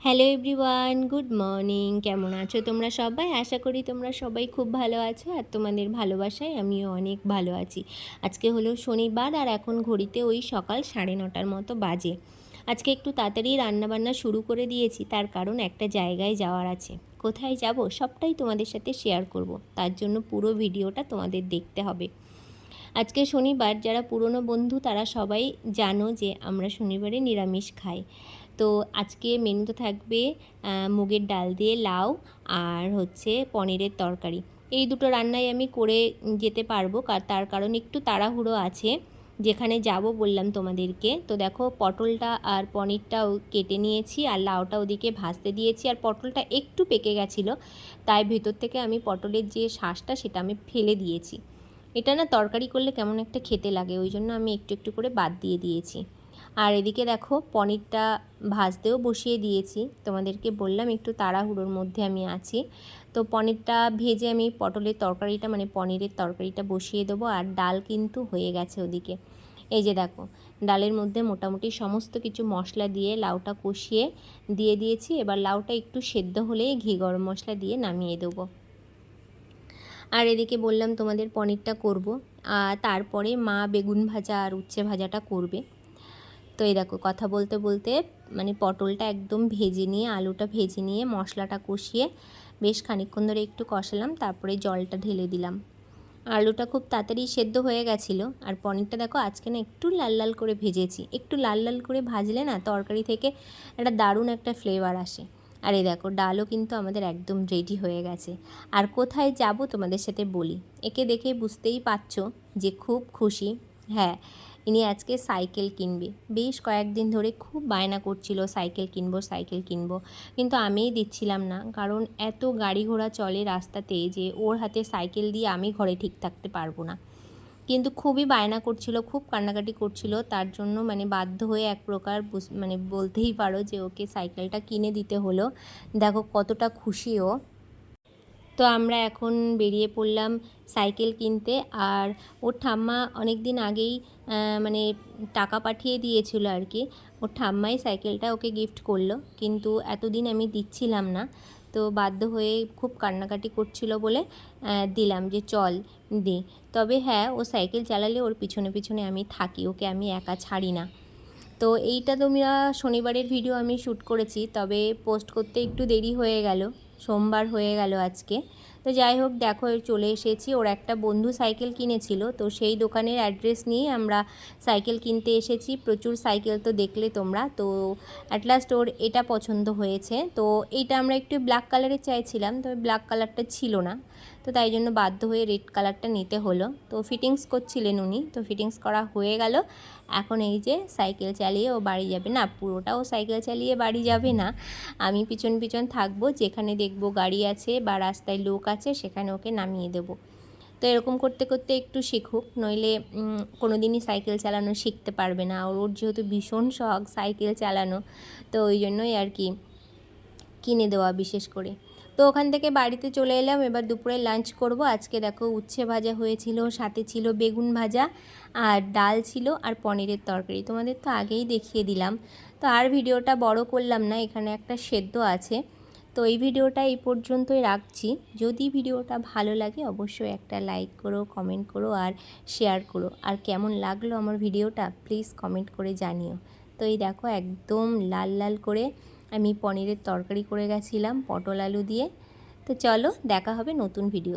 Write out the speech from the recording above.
Hello everyone, good morning. কেমন আছো তোমরা সবাই? আশা করি তোমরা সবাই খুব ভালো আছো, আর তোমাদের ভালোবাসায় আমিও অনেক ভালো আছি। আজকে হলো শনিবার, আর এখন ঘড়িতে ওই সকাল 9:30 মতো বাজে। আজকে একটু তাড়াতাড়ি রান্নাবান্না শুরু করে দিয়েছি, তার কারণ একটা জায়গায় যাওয়ার আছে। কোথায় যাব সবটাই তোমাদের সাথে শেয়ার করব, তার জন্য পুরো ভিডিওটা তোমাদের দেখতে হবে। আজকে শনিবার, যারা পুরনো বন্ধু তারা সবাই জানো যে আমরা শনিবারে নিরামিষ খাই। তো আজকে মেনুতে থাকবে মুগের ডাল দিয়ে লাউ, আর হচ্ছে পনিরের তরকারি। এই দুটো রান্নাই আমি করে যেতে পারবো, তার কারণ একটু তাড়াহুড়ো আছে যেখানে যাব বললাম তোমাদেরকে। তো দেখো, পটলটা আর পনিরটাও কেটে নিয়েছি, আর লাউটা ওদিকে ভাজতে দিয়েছি। আর পটলটা একটু পেকে গেছিলো, তাই ভেতর থেকে আমি পটলের যে শাঁসটা সেটা আমি ফেলে দিয়েছি। এটা না তরকারি করলে কেমন একটা খেতে লাগে, ওই জন্য আমি একটু একটু করে বাদ দিয়ে দিয়েছি। আর এদিকে দেখো, পনিরটা ভাজতেও বসিয়ে দিয়েছি। তোমাদেরকে বললাম একটু তাড়াহুড়োর মধ্যে আমি আছি। তো পনিরটা ভেজে আমি পটলের তরকারিটা মানে পনিরের তরকারিটা বসিয়ে দেবো। আর ডাল কিন্তু হয়ে গেছে ওদিকে। এই যে দেখো, ডালের মধ্যে মোটামুটি সমস্ত কিছু মশলা দিয়ে লাউটা কষিয়ে দিয়ে দিয়েছি। এবার লাউটা একটু সেদ্ধ হলেই ঘি গরম মশলা দিয়ে নামিয়ে দেবো। আর এদিকে বললাম তোমাদের পনিরটা করব, আর তারপরে মা বেগুন ভাজা আর উচ্ছে ভাজাটা করবে। তো এই দেখো, কথা বলতে বলতে মানে পটলটা একদম ভেজে নিয়ে, আলুটা ভেজে নিয়ে, মশলাটা কষিয়ে বেশ খানিকক্ষণ ধরে একটু কষালাম, তারপরে জলটা ঢেলে দিলাম। আলুটা খুব তাড়াতাড়ি সেদ্ধ হয়ে গেছিলো। আর পনিরটা দেখো আজকে না একটু লাল লাল করে ভেজেছি। একটু লাল লাল করে ভাজলে না তরকারি থেকে একটা দারুণ একটা ফ্লেভার আসে। আর এই দেখো, ডালও কিন্তু আমাদের একদম রেডি হয়ে গেছে। আর কোথায় যাব তোমাদের সাথে বলি। একে দেখে বুঝতেই পারছো যে খুব খুশি। হ্যাঁ, ইনি আজকে সাইকেল কিনবে। বেশ কয়েকদিন ধরে খুব বায়না করছিল সাইকেল কিনবো সাইকেল কিনবো, কিন্তু আমিই দিচ্ছিলাম না, কারণ এত গাড়ি ঘোড়া চলে রাস্তাতে যে ওর হাতে সাইকেল দিয়ে আমি ঘরে ঠিক থাকতে পারবো না। কিন্তু খুবই বায়না করছিল, খুব কান্নাকাটি করছিল, তার জন্য মানে বাধ্য হয়ে এক প্রকার মানে বলতেই পারো যে ওকে সাইকেলটা কিনে দিতে হলো। দেখো কতটা খুশি ও। তো আমরা এখন বেরিয়ে পড়লাম সাইকেল কিনতে। আর ওর ঠাম্মা অনেক দিন আগেই মানে টাকা পাঠিয়ে দিয়েছিল আর কি। ওর ঠাম্মাই সাইকেলটা ওকে গিফট করলো, কিন্তু এতদিন আমি দিচ্ছিলাম না। তো বাধ্য হয়ে খুব কান্নাকাটি করছিল বলে দিলাম যে চল দি। তবে হ্যাঁ, ও সাইকেল চালালে ওর পিছনে পিছনে আমি থাকি, ওকে আমি একা ছাড়ি না। তো এইটা তোমরা শনিবারের ভিডিও আমি শ্যুট করেছি, তবে পোস্ট করতে একটু দেরি হয়ে গেল, সোমবার হয়ে গেল আজকে। তো যাই হোক, দেখো চলে এসেছি। ওর একটা বন্ধু সাইকেল কিনেছিল, তো সেই দোকানের অ্যাড্রেস নিয়ে আমরা সাইকেল কিনতে এসেছি। প্রচুর সাইকেল তো দেখলে তোমরা। তো অ্যাট লাস্ট ওর এটা পছন্দ হয়েছে। তো এইটা আমরা একটু ব্ল্যাক কালারের চাইছিলাম, তবে ব্ল্যাক কালারটা ছিল না, তো তাই জন্য বাধ্য হয়ে রেড কালারটা নিতে হলো। তো ফিটিংস করছিলেন উনি, তো ফিটিংস করা হয়ে গেল। এখন এই যে সাইকেল চালিয়ে ও বাড়ি যাবে। না, পুরোটাও সাইকেল চালিয়ে বাড়ি যাবে না, আমি পিছন পিছন থাকবো, যেখানে দেখব গাড়ি আছে বা রাস্তায় লোক আছে সেখানে ওকে নামিয়ে দেবো। তো এরকম করতে করতে একটু শিখুক, নইলে কোনো দিনই সাইকেল চালানো শিখতে পারবে না। আর ওর যেহেতু ভীষণ শখ সাইকেল চালানো, তো ওই জন্যই আর কি কিনে দেওয়া বিশেষ করে। তো ওখান থেকে বাড়িতে চলে এলাম। এবার দুপুরে লাঞ্চ করব। আজকে দেখো উচ্ছে ভাজা হয়েছিল, সাথে ছিল বেগুন ভাজা, আর ডাল ছিল, আর পনিরের তরকারি। তোমাদের তো আগেই দেখিয়ে দিলাম, তো আর ভিডিওটা বড় করলাম না, এখানে একটা সেদ্ধ আছে। তো এই ভিডিওটা এই পর্যন্তই রাখছি। যদি ভিডিওটা ভালো লাগে অবশ্যই একটা লাইক করো, কমেন্ট করো, আর শেয়ার করো। আর কেমন লাগলো আমার ভিডিওটা প্লিজ কমেন্ট করে জানিও। তো এই দেখো, একদম লাল লাল করে আমি পনিরের তরকারি করে গেছিলাম পটল আলু দিয়ে। তো চলো, দেখা হবে নতুন ভিডিও।